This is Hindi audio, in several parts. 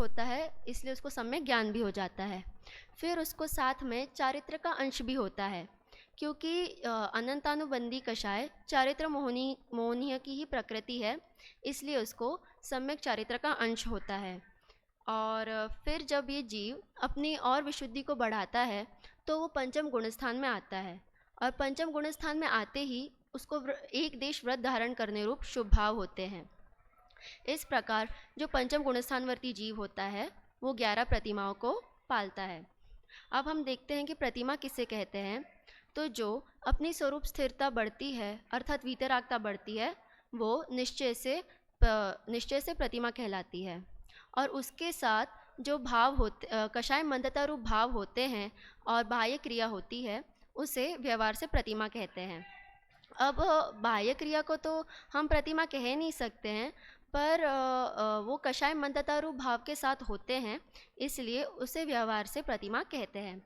होता है, इसलिए उसको सम्यक ज्ञान भी हो जाता है। फिर उसको साथ में चारित्र का अंश भी होता है, क्योंकि अनंतानुबंधी कषाय चारित्र मोहनीय की ही प्रकृति है, इसलिए उसको सम्यक चारित्र का अंश होता है। और फिर जब ये जीव अपनी और विशुद्धि को बढ़ाता है तो वो पंचम गुणस्थान में आता है, और पंचम गुणस्थान में आते ही उसको एक देश व्रत धारण करने रूप शुभ भाव होते हैं। इस प्रकार जो पंचम गुणस्थानवर्ती जीव होता है वो 11 प्रतिमाओं को पालता है। अब हम देखते हैं कि प्रतिमा किसे कहते हैं। तो जो अपनी स्वरूप स्थिरता बढ़ती है अर्थात वीतरागता बढ़ती है, वो निश्चय से प्रतिमा कहलाती है। और उसके साथ जो भाव होते कषाय मंदता रूप भाव होते हैं और बाह्य क्रिया होती है, उसे व्यवहार से प्रतिमा कहते हैं। अब बाह्य क्रिया को तो हम प्रतिमा कह नहीं सकते हैं, पर वो कषाय मंदता रूप भाव के साथ होते हैं, इसलिए उसे व्यवहार से प्रतिमा कहते हैं।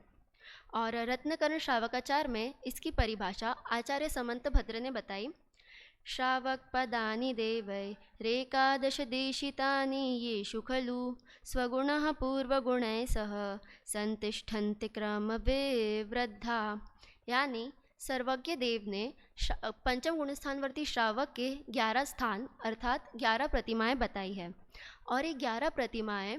और रत्नकर्ण श्रावकाचार में इसकी परिभाषा आचार्य समंत भद्र ने बताई। श्रावक पदानि देवै रेकादश देशितानि येषु खलु स्वगुणः पूर्वगुणैः सह संतिष्ठन्ति क्रमविवृद्धा। यानी सर्वज्ञ देव ने पंचम गुणस्थानवर्ती श्रावक के 11 स्थान अर्थात 11 प्रतिमाएं बताई है। और ये 11 प्रतिमाएं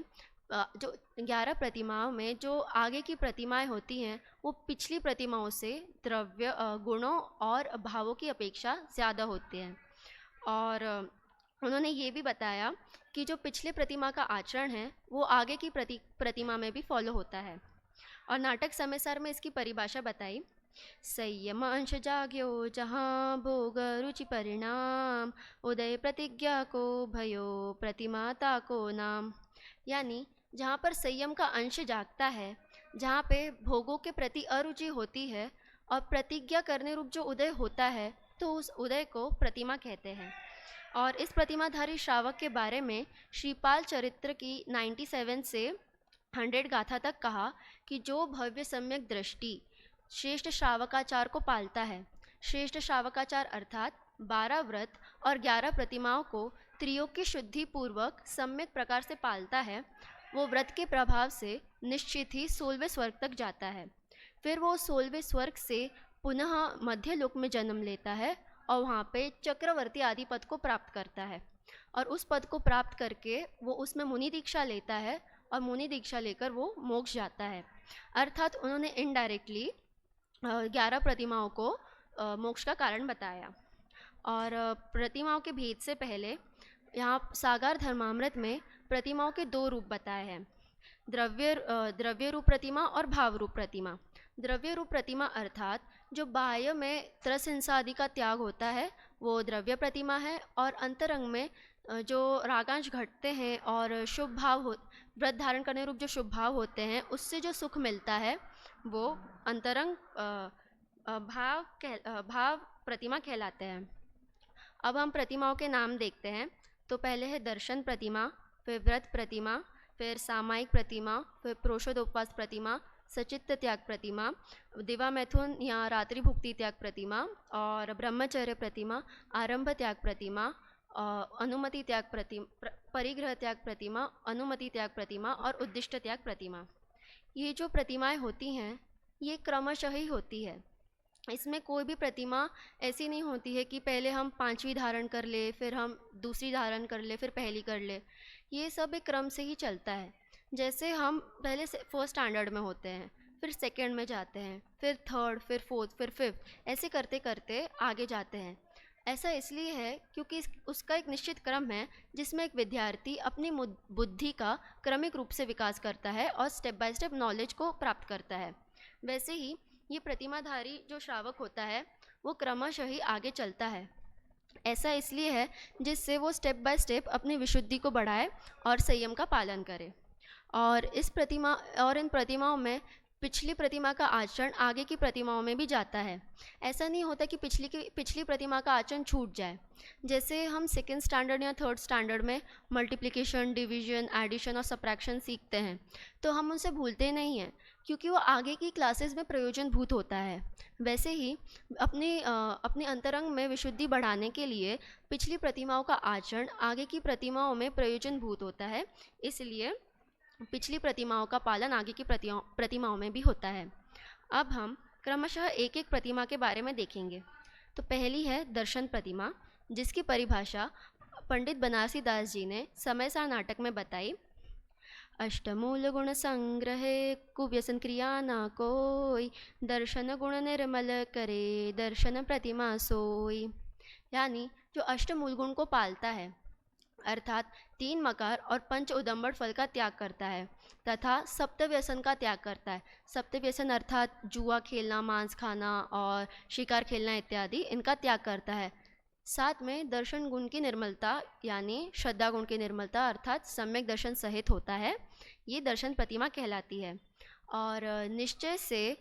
जो 11 प्रतिमाओं में जो आगे की प्रतिमाएं होती हैं वो पिछली प्रतिमाओं से द्रव्य गुणों और भावों की अपेक्षा ज़्यादा होती हैं। और उन्होंने ये भी बताया कि जो पिछले प्रतिमा का आचरण है वो आगे की प्रतिमा में भी फॉलो होता है। और नाटक समयसार में इसकी परिभाषा बताई। संयम अंश जाग्यो जहाँ भोग रुचि परिणाम उदय प्रतिज्ञा को भयो प्रतिमाता को नाम। यानी जहाँ पर संयम का अंश जागता है, जहाँ पे भोगों के प्रति अरुचि होती है और प्रतिज्ञा करने रूप जो उदय होता है, तो उस उदय को प्रतिमा कहते हैं। और इस प्रतिमाधारी श्रावक के बारे में श्रीपाल चरित्र की 97 से 100 गाथा तक कहा कि जो भव्य सम्यक दृष्टि श्रेष्ठ श्रावकाचार को पालता है, श्रेष्ठ श्रावकाचार अर्थात 12 व्रत और 11 प्रतिमाओं को त्रियोग की शुद्धि पूर्वक सम्यक प्रकार से पालता है, वो व्रत के प्रभाव से निश्चित ही 16वें स्वर्ग तक जाता है। फिर वो 16वें स्वर्ग से पुनः मध्य लोक में जन्म लेता है और वहाँ पे चक्रवर्ती आदि पद को प्राप्त करता है। और उस पद को प्राप्त करके वो उसमें मुनि दीक्षा लेता है और मुनि दीक्षा लेकर वो मोक्ष जाता है। अर्थात उन्होंने इनडायरेक्टली 11 प्रतिमाओं को मोक्ष का कारण बताया। और प्रतिमाओं के भेद से पहले यहाँ सागार धर्मामृत में प्रतिमाओं के 2 रूप बताए हैं, द्रव्य रूप प्रतिमा और भाव रूप प्रतिमा। द्रव्य रूप प्रतिमा अर्थात जो बाह्य में त्रस हिंसा आदि का त्याग होता है वो द्रव्य प्रतिमा है, और अंतरंग में जो रागांश घटते हैं और शुभ भाव व्रत धारण करने रूप जो शुभ भाव होते हैं उससे जो सुख मिलता है वो अंतरंग भाव प्रतिमा कहलाते हैं। अब हम प्रतिमाओं के नाम देखते हैं। तो पहले है दर्शन प्रतिमा, फिर व्रत प्रतिमा, फिर सामायिक प्रतिमा, फिर प्रोषोदोपवास प्रतिमा, सचित्त त्याग प्रतिमा, दिवा मैथुन या रात्रि भुक्ति त्याग प्रतिमा, और ब्रह्मचर्य प्रतिमा, आरंभ त्याग प्रतिमा, अनुमति त्याग प्रतिमा, परिग्रह त्याग प्रतिमा, अनुमति त्याग प्रतिमा और उद्दिष्ट त्याग प्रतिमा। ये जो प्रतिमाएं होती हैं ये क्रमशः ही होती है। इसमें कोई भी प्रतिमा ऐसी नहीं होती है कि पहले हम 5वीं धारण कर ले, फिर हम दूसरी धारण कर ले, फिर पहली कर ले। ये सब एक क्रम से ही चलता है। जैसे हम पहले से 1st स्टैंडर्ड में होते हैं, फिर 2nd में जाते हैं, फिर 3rd, फिर 4th, फिर 5th, ऐसे करते करते आगे जाते हैं। ऐसा इसलिए है क्योंकि उसका एक निश्चित क्रम है जिसमें एक विद्यार्थी अपनी बुद्धि का क्रमिक रूप से विकास करता है और स्टेप बाय स्टेप नॉलेज को प्राप्त करता है। वैसे ही ये प्रतिमाधारी जो श्रावक होता है वो क्रमशः ही आगे चलता है। ऐसा इसलिए है जिससे वो स्टेप बाय स्टेप अपनी विशुद्धि को बढ़ाए और संयम का पालन करे। और इन प्रतिमाओं में पिछली प्रतिमा का आचरण आगे की प्रतिमाओं में भी जाता है। ऐसा नहीं होता कि पिछली प्रतिमा का आचरण छूट जाए। जैसे हम 2nd स्टैंडर्ड या 3rd स्टैंडर्ड में मल्टीप्लिकेशन, डिवीजन, एडिशन और सब्ट्रैक्शन सीखते हैं तो हम उनसे भूलते नहीं हैं क्योंकि वो आगे की क्लासेस में प्रयोजनभूत होता है। वैसे ही अपने अंतरंग में विशुद्धि बढ़ाने के लिए पिछली प्रतिमाओं का आचरण आगे की प्रतिमाओं में प्रयोजनभूत होता है। इसलिए पिछली प्रतिमाओं का पालन आगे की प्रतिमाओं में भी होता है। अब हम क्रमशः एक एक प्रतिमा के बारे में देखेंगे। तो पहली है दर्शन प्रतिमा, जिसकी परिभाषा पंडित बनारसी दास जी ने समय सार नाटक में बताई। अष्टमूल गुण संग्रहे कुव्यसन क्रिया न कोई, दर्शन गुण निर्मल करे दर्शन प्रतिमा सोई। यानी जो अष्टमूल गुण को पालता है, अर्थात 3 मकार और 5 उदंबड़ फल का त्याग करता है तथा सप्त व्यसन का त्याग करता है। सप्त व्यसन अर्थात जुआ खेलना, मांस खाना और शिकार खेलना इत्यादि, इनका त्याग करता है। साथ में दर्शन गुण की निर्मलता यानी श्रद्धा गुण की निर्मलता अर्थात सम्यक दर्शन सहित होता है। ये दर्शन प्रतिमा कहलाती है। और निश्चय से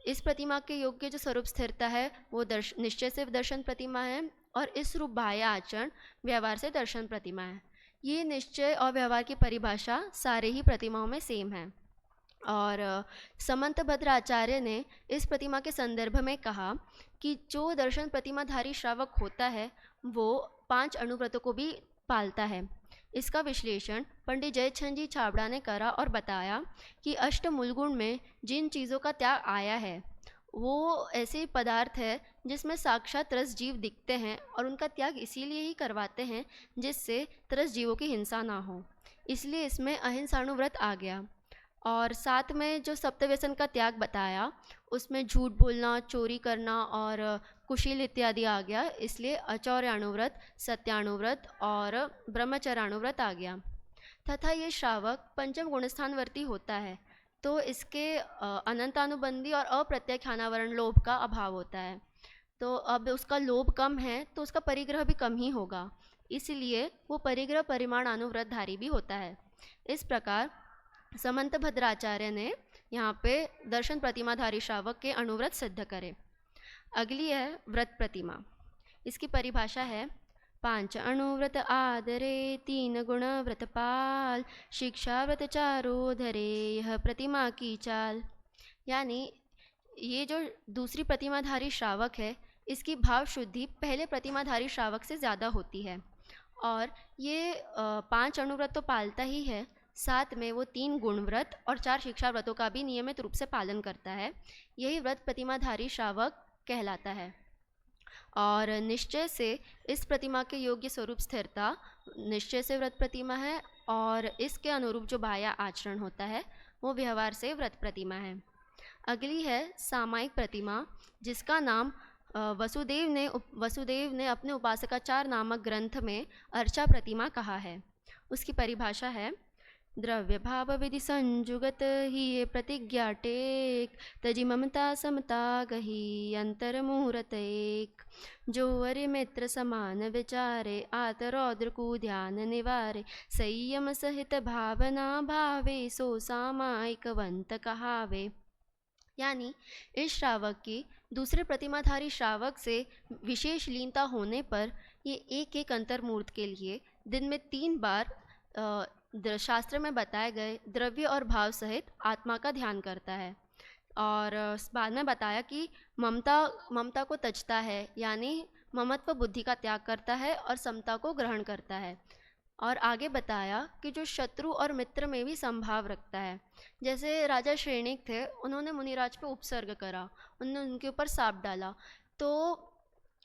इस प्रतिमा के योग्य जो स्वरूप स्थिरता है वो निश्चय से दर्शन प्रतिमा है, और इस रूप बाह्य आचरण व्यवहार से दर्शन प्रतिमा है। ये निश्चय और व्यवहार की परिभाषा सारे ही प्रतिमाओं में सेम है। और समंत भद्राचार्य ने इस प्रतिमा के संदर्भ में कहा कि जो दर्शन प्रतिमाधारी श्रावक होता है वो 5 अनुव्रतों को भी पालता है। इसका विश्लेषण पंडित जयचंद जी छाबड़ा ने करा और बताया कि अष्टमूल गुण में जिन चीज़ों का त्याग आया है वो ऐसे पदार्थ है जिसमें साक्षात रस जीव दिखते हैं, और उनका त्याग इसीलिए ही करवाते हैं जिससे तरस जीवों की हिंसा ना हो, इसलिए इसमें अहिंसाणुव्रत आ गया। और साथ में जो सप्तव्यसन का त्याग बताया उसमें झूठ बोलना, चोरी करना और कुशील इत्यादि आ गया, इसलिए अचौर्याणुव्रत, सत्याणुव्रत और ब्रह्मचर्याणुव्रत आ गया। तथा ये श्रावक पंचम गुणस्थानवर्ती होता है तो इसके अनंतानुबंधी और अप्रत्याख्यानावरण लोभ का अभाव होता है। तो अब उसका लोभ कम है तो उसका परिग्रह भी कम ही होगा, इसलिए वो परिग्रह परिमाण अनुव्रतधारी भी होता है। इस प्रकार समंत भद्राचार्य ने यहाँ पे दर्शन प्रतिमाधारी श्रावक के अनुव्रत सिद्ध करे। अगली है व्रत प्रतिमा। इसकी परिभाषा है 5 अणुव्रत आदरे 3 गुण व्रत पाल, शिक्षा व्रत चारो धरे यह प्रतिमा की चाल। यानी ये जो दूसरी प्रतिमाधारी श्रावक है इसकी भाव शुद्धि पहले प्रतिमाधारी श्रावक से ज़्यादा होती है, और ये 5 अणुव्रत तो पालता ही है, साथ में वो 3 गुण व्रत और 4 शिक्षा व्रतों का भी नियमित रूप से पालन करता है। यही व्रत प्रतिमाधारी श्रावक कहलाता है। और निश्चय से इस प्रतिमा के योग्य स्वरूप स्थिरता निश्चय से व्रत प्रतिमा है, और इसके अनुरूप जो बाह्य आचरण होता है वो व्यवहार से व्रत प्रतिमा है। अगली है सामायिक प्रतिमा, जिसका नाम वसुदेव ने अपने उपासकाचार नामक ग्रंथ में अर्चा प्रतिमा कहा है। उसकी परिभाषा है द्रव्य भाव विधि संजुगत ही ये प्रतिज्ञा टेक, तजी ममता समता गही अंतर मुहूर्त एक, जो अरे मित्र समान विचारे आत रौद्र को ध्यान निवारे, संयम सहित भावना भावे सो सामायिकवंत कहावे। यानी इस श्रावक की दूसरे प्रतिमाधारी श्रावक से विशेष लीनता होने पर ये एक एक अंतर्मूर्त के लिए दिन में 3 बार शास्त्र में बताए गए द्रव्य और भाव सहित आत्मा का ध्यान करता है। और बाद में बताया कि ममता को तजता है, यानी ममत्व बुद्धि का त्याग करता है और समता को ग्रहण करता है। और आगे बताया कि जो शत्रु और मित्र में भी संभाव रखता है। जैसे राजा श्रेणिक थे, उन्होंने मुनिराज पे उपसर्ग करा, उन्होंने उनके ऊपर सांप डाला, तो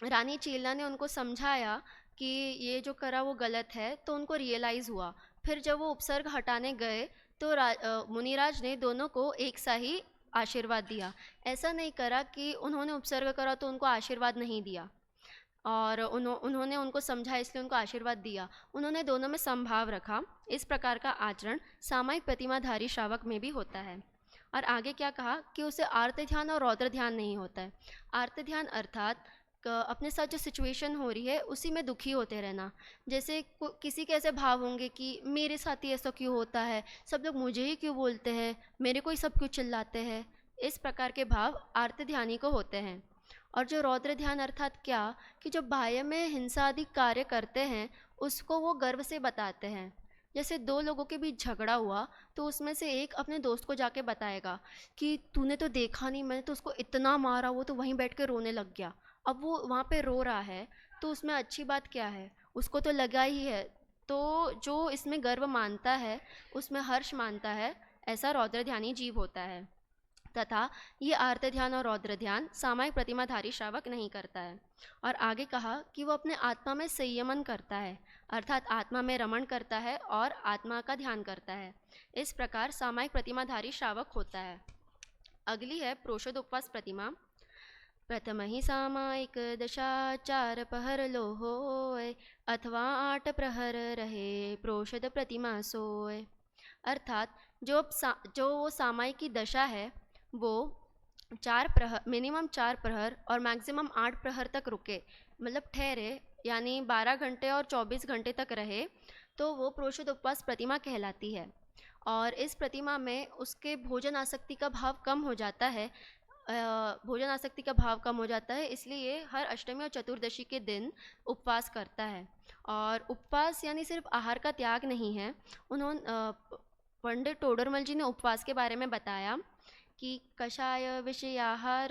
रानी चीला ने उनको समझाया कि ये जो करा वो गलत है, तो उनको रियलाइज़ हुआ। फिर जब वो उपसर्ग हटाने गए तो मुनिराज ने दोनों को एक सा ही आशीर्वाद दिया। ऐसा नहीं करा कि उन्होंने उपसर्ग करा तो उनको आशीर्वाद नहीं दिया, और उन्होंने उनको समझा इसलिए उनको आशीर्वाद दिया। उन्होंने दोनों में संभाव रखा। इस प्रकार का आचरण सामायिक प्रतिमाधारी श्रावक में भी होता है। और आगे क्या कहा कि उसे आर्त ध्यान और रौद्र ध्यान नहीं होता है। आर्त ध्यान अर्थात अपने साथ जो सिचुएशन हो रही है उसी में दुखी होते रहना। जैसे किसी के ऐसे भाव होंगे कि मेरे साथ ही ऐसा क्यों होता है, सब लोग मुझे ही क्यों बोलते हैं, मेरे को ही सब क्यों चिल्लाते हैं। इस प्रकार के भाव आर्त ध्यानी को होते हैं। और जो रौद्र ध्यान अर्थात क्या कि जो बाह्य में हिंसा आदि कार्य करते हैं उसको वो गर्व से बताते हैं। जैसे 2 लोगों के बीच झगड़ा हुआ तो उसमें से एक अपने दोस्त को जाके बताएगा कि तूने तो देखा नहीं, मैंने तो उसको इतना मारा, वो तो वहीं बैठ के रोने लग गया। अब वो वहाँ पे रो रहा है तो उसमें अच्छी बात क्या है, उसको तो लगा ही है तो जो इसमें गर्व मानता है, उसमें हर्ष मानता है, ऐसा रौद्र ध्यानी जीव होता है। तथा ये आर्त ध्यान और रौद्र ध्यान सामायिक प्रतिमाधारी श्रावक नहीं करता है। और आगे कहा कि वो अपने आत्मा में संयमन करता है, अर्थात आत्मा में रमण करता है और आत्मा का ध्यान करता है। इस प्रकार सामायिक प्रतिमाधारी श्रावक होता है। अगली है प्रोषद उपवास प्रतिमा। प्रथम ही सामायिक दशा 4 पहर लो होय, अथवा 8 प्रहर रहे प्रोषद प्रतिमा सोय। अर्थात जो वो सामायिक की दशा है वो 4 प्रहर, मिनिमम 4 प्रहर और मैक्सिमम 8 प्रहर तक रुके, मतलब ठहरे, यानी 12 घंटे और 24 घंटे तक रहे, तो वो प्रोषद उपवास प्रतिमा कहलाती है। और इस प्रतिमा में उसके भोजन आसक्ति का भाव कम हो जाता है। भोजन आसक्ति का भाव कम हो जाता है, इसलिए हर अष्टमी और चतुर्दशी के दिन उपवास करता है। और उपवास यानी सिर्फ आहार का त्याग नहीं है। पंडित टोडरमल जी ने उपवास के बारे में बताया कि कषाय विषयाहार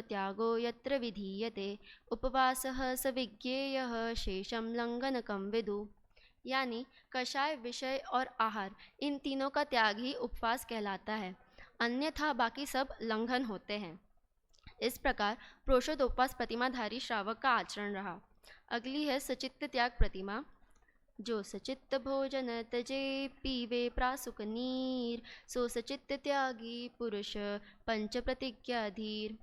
त्यागो यत्र विधीयते उपवासः स विज्ञेयः शेषम लंघनकं विदु। यानी कषाय, विषय और आहार, इन तीनों का त्याग ही उपवास कहलाता है, अन्यथा बाकी सब लंघन होते हैं। इस प्रकार प्रोषद उपवास प्रतिमाधारी श्रावक का आचरण रहा। अगली है सचित्त त्याग प्रतिमा। जो सचित्त भोजन तजे पीवे प्रासुक नीर, सो सचित्त त्यागी पुरुष पंच प्रतिज्ञा धीर।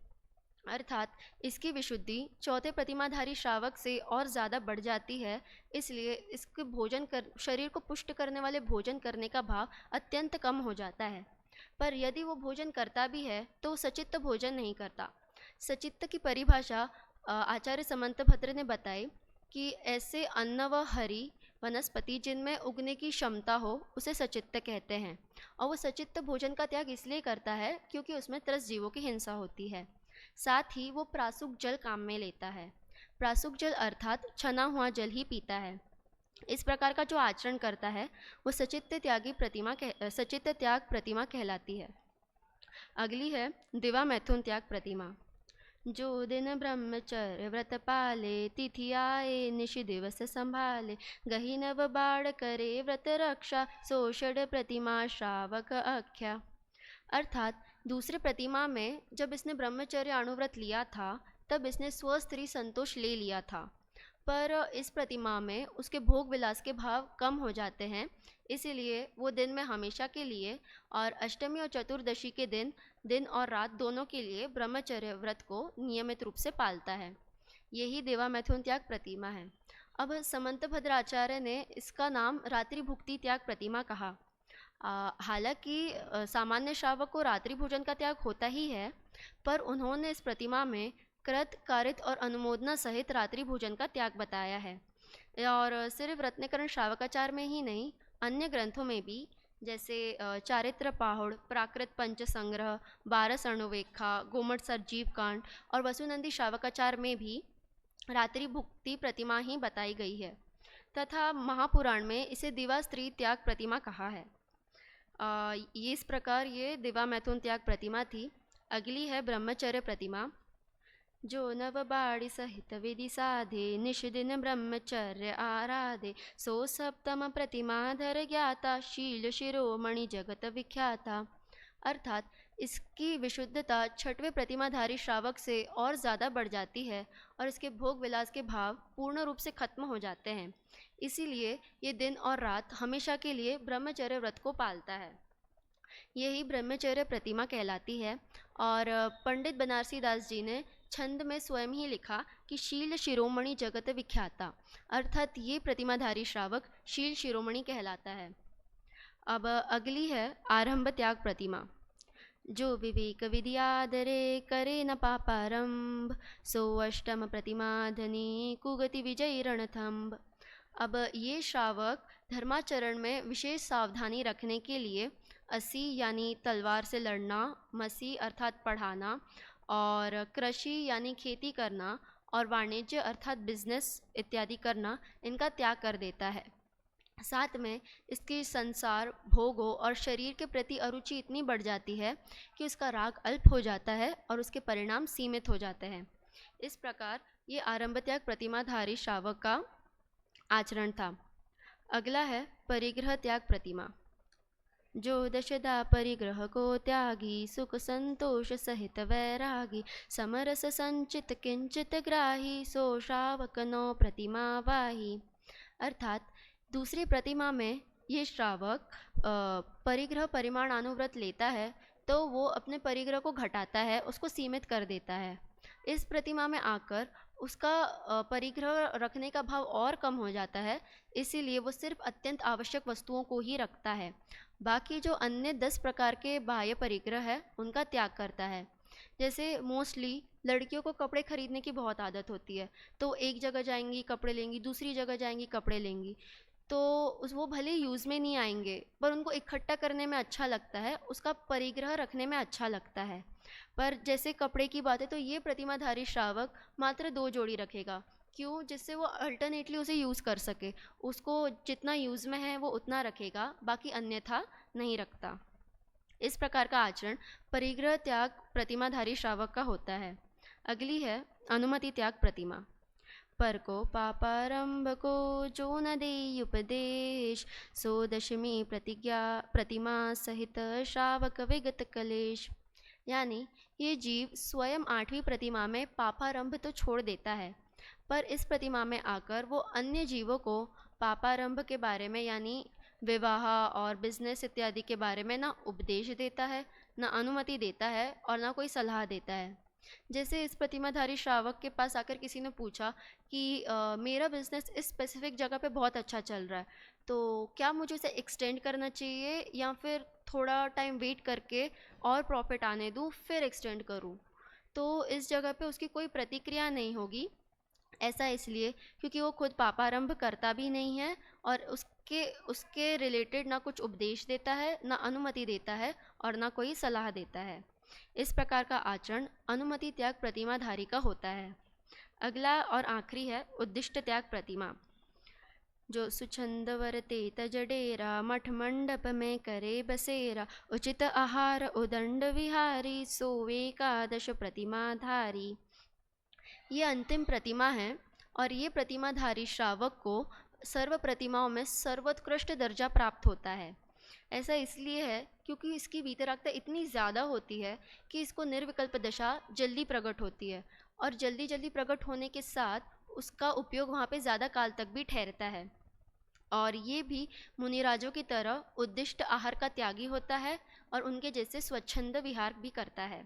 अर्थात इसकी विशुद्धि चौथे प्रतिमाधारी श्रावक से और ज़्यादा बढ़ जाती है, इसलिए इसके शरीर को पुष्ट करने वाले भोजन करने का भाव अत्यंत कम हो जाता है। पर यदि वो भोजन करता भी है तो सचित्त भोजन नहीं करता। सचित्त की परिभाषा आचार्य समंतभद्र ने बताई कि ऐसे अन्न व हरी वनस्पति जिनमें उगने की क्षमता हो उसे सचित्त कहते हैं। और वो सचित्त भोजन का त्याग इसलिए करता है क्योंकि उसमें त्रस्त जीवों की हिंसा होती है। साथ ही वो प्रासुक जल काम में लेता है। प्रासुक जल अर्थात छना हुआ जल ही पीता है। इस प्रकार का जो आचरण करता है वो सचित्त त्याग प्रतिमा कहलाती है। अगली है दिवा मैथुन त्याग प्रतिमा। जो दिन ब्रह्मचर्य व्रत पाले, तिथि आए निशि दिवस संभाले, गही नव बाढ़ करे व्रत रक्षा, सो षड प्रतिमा श्रावक अख्या। अर्थात दूसरे प्रतिमा में जब इसने ब्रह्मचर्य अणुव्रत लिया था तब इसने स्वस्थ्री संतोष ले लिया था, पर इस प्रतिमा में उसके भोग विलास के भाव कम हो जाते हैं, इसीलिए वो दिन में हमेशा के लिए और अष्टमी और चतुर्दशी के दिन और रात दोनों के लिए ब्रह्मचर्य व्रत को नियमित रूप से पालता है। यही दिवा मैथुन त्याग प्रतिमा है। अब समंत भद्राचार्य ने इसका नाम रात्रि भुक्ति त्याग प्रतिमा कहा। हालांकि सामान्य श्रावक को रात्रि भोजन का त्याग होता ही है, पर उन्होंने इस प्रतिमा में कृत, कारित और अनुमोदना सहित रात्रि भोजन का त्याग बताया है। और सिर्फ रत्नकरण श्रावकाचार में ही नहीं, अन्य ग्रंथों में भी, जैसे चारित्र पाहुड़, प्राकृत पंच संग्रह, 12 सर्णुवेखा, गोमट सरजीव कांड और वसुनंदी श्रावकाचार में भी रात्रि भुक्ति प्रतिमा ही बताई गई है। तथा महापुराण में इसे दिवा स्त्री त्याग प्रतिमा कहा है। इस प्रकार ये दिवा मैथुन त्याग प्रतिमा थी। अगली है ब्रह्मचर्य प्रतिमा। जो नव बाड़ी सहित विधि साधे, निश दिन ब्रह्मचर्य आराधे, सो सप्तम प्रतिमा धर ज्ञाता, शील शिरोमणि जगत विख्याता। अर्थात इसकी विशुद्धता छठवें प्रतिमाधारी श्रावक से और ज़्यादा बढ़ जाती है और इसके भोग विलास के भाव पूर्ण रूप से खत्म हो जाते हैं, इसीलिए ये दिन और रात हमेशा के लिए ब्रह्मचर्य व्रत को पालता है। यही ब्रह्मचर्य प्रतिमा कहलाती है। और पंडित बनारसी दास जी ने छंद में स्वयं ही लिखा कि शील शिरोमणि जगत विख्याता, अर्थात ये प्रतिमाधारी श्रावक शील शिरोमणि कहलाता है। अब अगली है आरंभ त्याग प्रतिमा। जो विवेक विद्याधरे करे न पापारंभ, सो अष्टम प्रतिमा धनी कुगति विजयी रणथंभ। अब ये श्रावक धर्माचरण में विशेष सावधानी रखने के लिए असी यानी तलवार से लड़ना, मसी अर्थात पढ़ाना, और कृषि यानी खेती करना, और वाणिज्य अर्थात बिजनेस इत्यादि करना, इनका त्याग कर देता है। साथ में इसकी संसार, भोगों और शरीर के प्रति अरुचि इतनी बढ़ जाती है कि उसका राग अल्प हो जाता है और उसके परिणाम सीमित हो जाते हैं। इस प्रकार ये आरंभ त्याग प्रतिमाधारी श्रावक का आचरण था। अगला है परिग्रह त्याग प्रतिमा। जो दशदा परिग्रह को त्यागी, सुख संतोष सहित वैरागी, समरस संचित किंचित ग्राही, सो श्रावक नौ प्रतिमा वाही। अर्थात दूसरी प्रतिमा में ये श्रावक परिग्रह परिमाणानुव्रत लेता है तो वो अपने परिग्रह को घटाता है, उसको सीमित कर देता है। इस प्रतिमा में आकर उसका परिग्रह रखने का भाव और कम हो जाता है, इसीलिए वो सिर्फ अत्यंत आवश्यक वस्तुओं को ही रखता है। बाकी जो अन्य 10 प्रकार के बाह्य परिग्रह है उनका त्याग करता है। जैसे मोस्टली लड़कियों को कपड़े खरीदने की बहुत आदत होती है, तो एक जगह जाएंगी कपड़े लेंगी, दूसरी जगह जाएंगी कपड़े लेंगी, तो वो भले यूज़ में नहीं आएंगे पर उनको इकट्ठा करने में अच्छा लगता है, उसका परिग्रह रखने में अच्छा लगता है। पर जैसे कपड़े की बात है तो ये प्रतिमाधारी श्रावक मात्र 2 जोड़ी रखेगा। क्यों? जिससे वो अल्टरनेटली उसे यूज़ कर सके, उसको जितना यूज़ में है वो उतना रखेगा, बाकी अन्यथा नहीं रखता। इस प्रकार का आचरण परिग्रह त्याग प्रतिमाधारी श्रावक का होता है। अगली है अनुमति त्याग प्रतिमा। पर को पापारंभ को जो न दे उपदेश, सो दशमी प्रतिज्ञा प्रतिमा सहित श्रावक विगत कलेश। यानी ये जीव स्वयं 8वीं प्रतिमा में पापारंभ तो छोड़ देता है, पर इस प्रतिमा में आकर वो अन्य जीवों को पापारंभ के बारे में यानी विवाह और बिजनेस इत्यादि के बारे में ना उपदेश देता है, ना अनुमति देता है और ना कोई सलाह देता है। जैसे इस प्रतिमाधारी श्रावक के पास आकर किसी ने पूछा कि मेरा बिजनेस इस स्पेसिफिक जगह पे बहुत अच्छा चल रहा है, तो क्या मुझे इसे एक्सटेंड करना चाहिए या फिर थोड़ा टाइम वेट करके और प्रॉफिट आने दूँ फिर एक्सटेंड करूँ? तो इस जगह पे उसकी कोई प्रतिक्रिया नहीं होगी। ऐसा इसलिए क्योंकि वो खुद पापारंभ करता भी नहीं है और उसके उसके रिलेटेड ना कुछ उपदेश देता है, ना अनुमति देता है और ना कोई सलाह देता है। इस प्रकार का आचरण अनुमति त्याग प्रतिमाधारी का होता है। अगला और आखिरी है उद्दिष्ट त्याग प्रतिमा। जो सुछंद वरते तजडेरा, मठ मंडप में करे बसेरा, उचित आहार उदंड विहारी, सो एकादश प्रतिमाधारी। ये अंतिम प्रतिमा है और ये प्रतिमाधारी श्रावक को सर्व प्रतिमाओं में सर्वोत्कृष्ट दर्जा प्राप्त होता है। ऐसा इसलिए है क्योंकि इसकी वीतरागता इतनी ज़्यादा होती है कि इसको निर्विकल्प दशा जल्दी प्रकट होती है और जल्दी जल्दी प्रकट होने के साथ उसका उपयोग वहाँ पे ज़्यादा काल तक भी ठहरता है। और ये भी मुनिराजों की तरह उद्दिष्ट आहार का त्यागी होता है और उनके जैसे स्वच्छंद विहार भी करता है।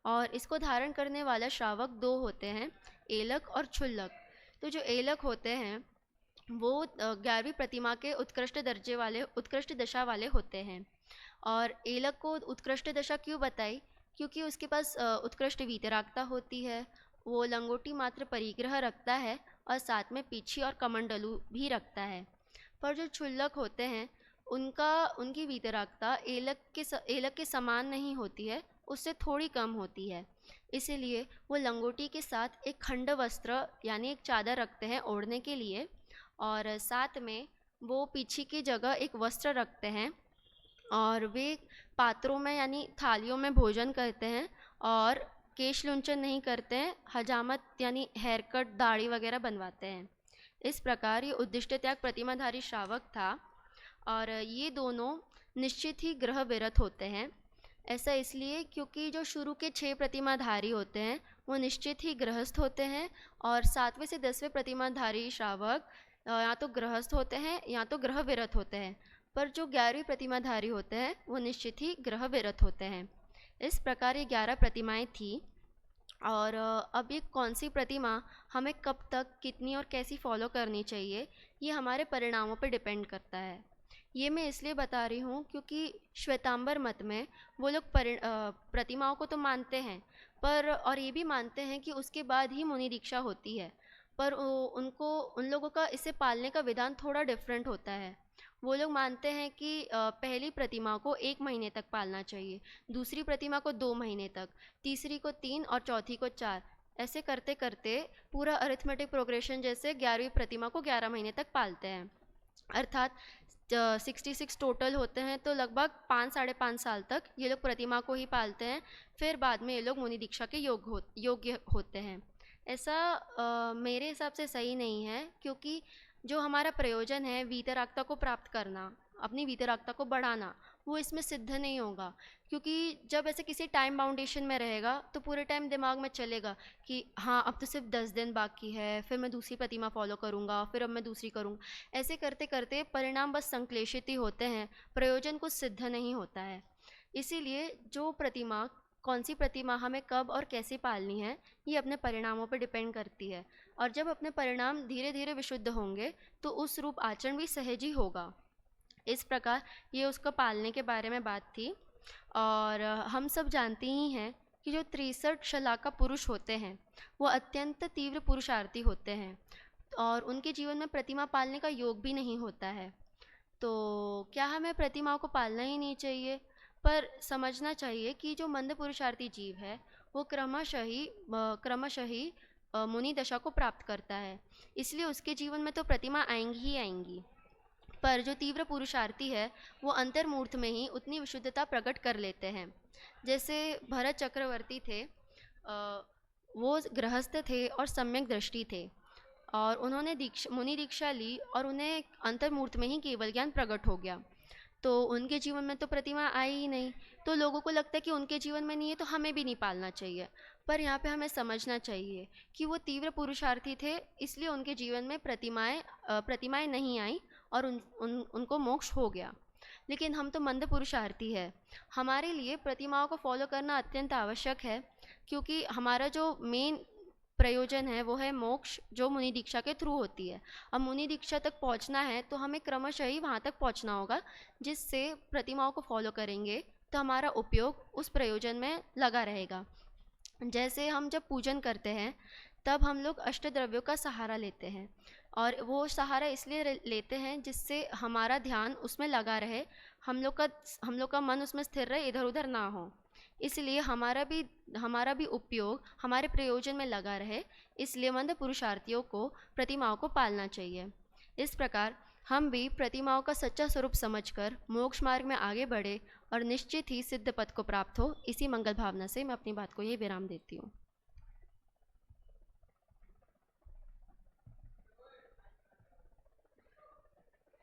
और इसको धारण करने वाला श्रावक 2 होते हैं, एलक और क्षुल्लक। तो जो एलक होते हैं वो 11वीं प्रतिमा के उत्कृष्ट दशा वाले होते हैं। और एलक को उत्कृष्ट दशा क्यों बताई? क्योंकि उसके पास उत्कृष्ट वीतरागता होती है, वो लंगोटी मात्र परिग्रह रखता है और साथ में पीछी और कमंडलू भी रखता है। पर जो क्षुल्लक होते हैं उनकी वीतरागता एलक के समान नहीं होती है, उससे थोड़ी कम होती है। इसीलिए वो लंगोटी के साथ एक खंड वस्त्र यानी एक चादर रखते हैं ओढ़ने के लिए और साथ में वो पीछे की जगह एक वस्त्र रखते हैं और वे पात्रों में यानी थालियों में भोजन करते हैं और केश लुंचन नहीं करते हैं, हजामत यानी हेयर कट दाढ़ी वगैरह बनवाते हैं। इस प्रकार ये उद्दिष्ट त्याग प्रतिमाधारी श्रावक था और ये दोनों निश्चित ही ग्रह विरत होते हैं। ऐसा इसलिए क्योंकि जो शुरू के 6 प्रतिमाधारी होते हैं वो निश्चित ही गृहस्थ होते हैं और 7वें से 10वें प्रतिमाधारी श्रावक या तो गृहस्थ होते हैं या तो ग्रह विरत होते हैं, पर जो 11वीं प्रतिमाधारी होते हैं वो निश्चित ही ग्रह विरत होते हैं। इस प्रकार ये 11 प्रतिमाएं थी। और अब ये कौन सी प्रतिमा हमें कब तक कितनी और कैसी फॉलो करनी चाहिए ये हमारे परिणामों पर डिपेंड करता है। ये मैं इसलिए बता रही हूँ क्योंकि श्वेतांबर मत में वो लोग प्रतिमाओं को तो मानते हैं पर और ये भी मानते हैं कि उसके बाद ही मुनि दीक्षा होती है, पर उन लोगों का इसे पालने का विधान थोड़ा डिफरेंट होता है। वो लोग मानते हैं कि पहली प्रतिमा को 1 महीने तक पालना चाहिए, दूसरी प्रतिमा को 2 महीने तक, तीसरी को 3 और चौथी को 4। ऐसे करते करते पूरा अरिथमेटिक प्रोग्रेशन जैसे 11वीं प्रतिमा को 11 महीने तक पालते हैं। अर्थात 66 टोटल होते हैं तो लगभग 5-5.5 साल तक ये लोग प्रतिमा को ही पालते हैं, फिर बाद में ये लोग मुनि दीक्षा के योग्य होते हैं। ऐसा मेरे हिसाब से सही नहीं है क्योंकि जो हमारा प्रयोजन है वीतरागता को प्राप्त करना, अपनी वीतरागता को बढ़ाना, वो इसमें सिद्ध नहीं होगा। क्योंकि जब ऐसे किसी टाइम बाउंडेशन में रहेगा तो पूरे टाइम दिमाग में चलेगा कि हाँ अब तो सिर्फ 10 दिन बाकी है, फिर मैं दूसरी प्रतिमा फॉलो करूँगा, फिर अब मैं दूसरी करूँगा। ऐसे करते करते परिणाम बस संश्लेषित ही होते हैं, प्रयोजन कुछ सिद्ध नहीं होता है। इसीलिए जो प्रतिमा, कौन सी प्रतिमा हमें कब और कैसे पालनी है, ये अपने परिणामों पर डिपेंड करती है। और जब अपने परिणाम धीरे धीरे विशुद्ध होंगे तो उस रूप आचरण भी सहज ही होगा। इस प्रकार ये उसको पालने के बारे में बात थी। और हम सब जानते ही हैं कि जो 63 शलाका पुरुष होते हैं वो अत्यंत तीव्र पुरुषार्थी होते हैं और उनके जीवन में प्रतिमा पालने का योग भी नहीं होता है। तो क्या हमें प्रतिमाओं को पालना ही नहीं चाहिए? पर समझना चाहिए कि जो मंद पुरुषार्थी जीव है वो क्रमशः ही मुनि दशा को प्राप्त करता है, इसलिए उसके जीवन में तो प्रतिमा आएंगी ही आएंगी। पर जो तीव्र पुरुषार्थी है वो अंतर्मूर्त में ही उतनी विशुद्धता प्रकट कर लेते हैं। जैसे भरत चक्रवर्ती थे, वो गृहस्थ थे और सम्यक दृष्टि थे और उन्होंने मुनि दीक्षा ली और उन्हें अंतर्मूर्त में ही केवल ज्ञान प्रकट हो गया। तो उनके जीवन में तो प्रतिमा आई ही नहीं, तो लोगों को लगता है कि उनके जीवन में नहीं है तो हमें भी नहीं पालना चाहिए। पर यहाँ पे हमें समझना चाहिए कि वो तीव्र पुरुषार्थी थे, इसलिए उनके जीवन में प्रतिमाएं नहीं आई और उनको मोक्ष हो गया। लेकिन हम तो मंद पुरुषार्थी है, हमारे लिए प्रतिमाओं को फॉलो करना अत्यंत आवश्यक है, क्योंकि हमारा जो मेन प्रयोजन है वो है मोक्ष, जो मुनि दीक्षा के थ्रू होती है। अब मुनि दीक्षा तक पहुंचना है तो हमें क्रमशः ही वहाँ तक पहुंचना होगा, जिससे प्रतिमाओं को फॉलो करेंगे तो हमारा उपयोग उस प्रयोजन में लगा रहेगा। जैसे हम जब पूजन करते हैं तब हम लोग अष्टद्रव्यों का सहारा लेते हैं और वो सहारा इसलिए लेते हैं जिससे हमारा ध्यान उसमें लगा रहे, हम लोग का मन उसमें स्थिर रहे, इधर उधर ना हो। इसलिए हमारा भी उपयोग हमारे प्रयोजन में लगा रहे, इसलिए मंद पुरुषार्थियों को प्रतिमाओं को पालना चाहिए। इस प्रकार हम भी प्रतिमाओं का सच्चा स्वरूप समझकर मोक्ष मार्ग में आगे बढ़े और निश्चित ही सिद्ध पद को प्राप्त हो। इसी मंगल भावना से मैं अपनी बात को ये विराम देती हूँ।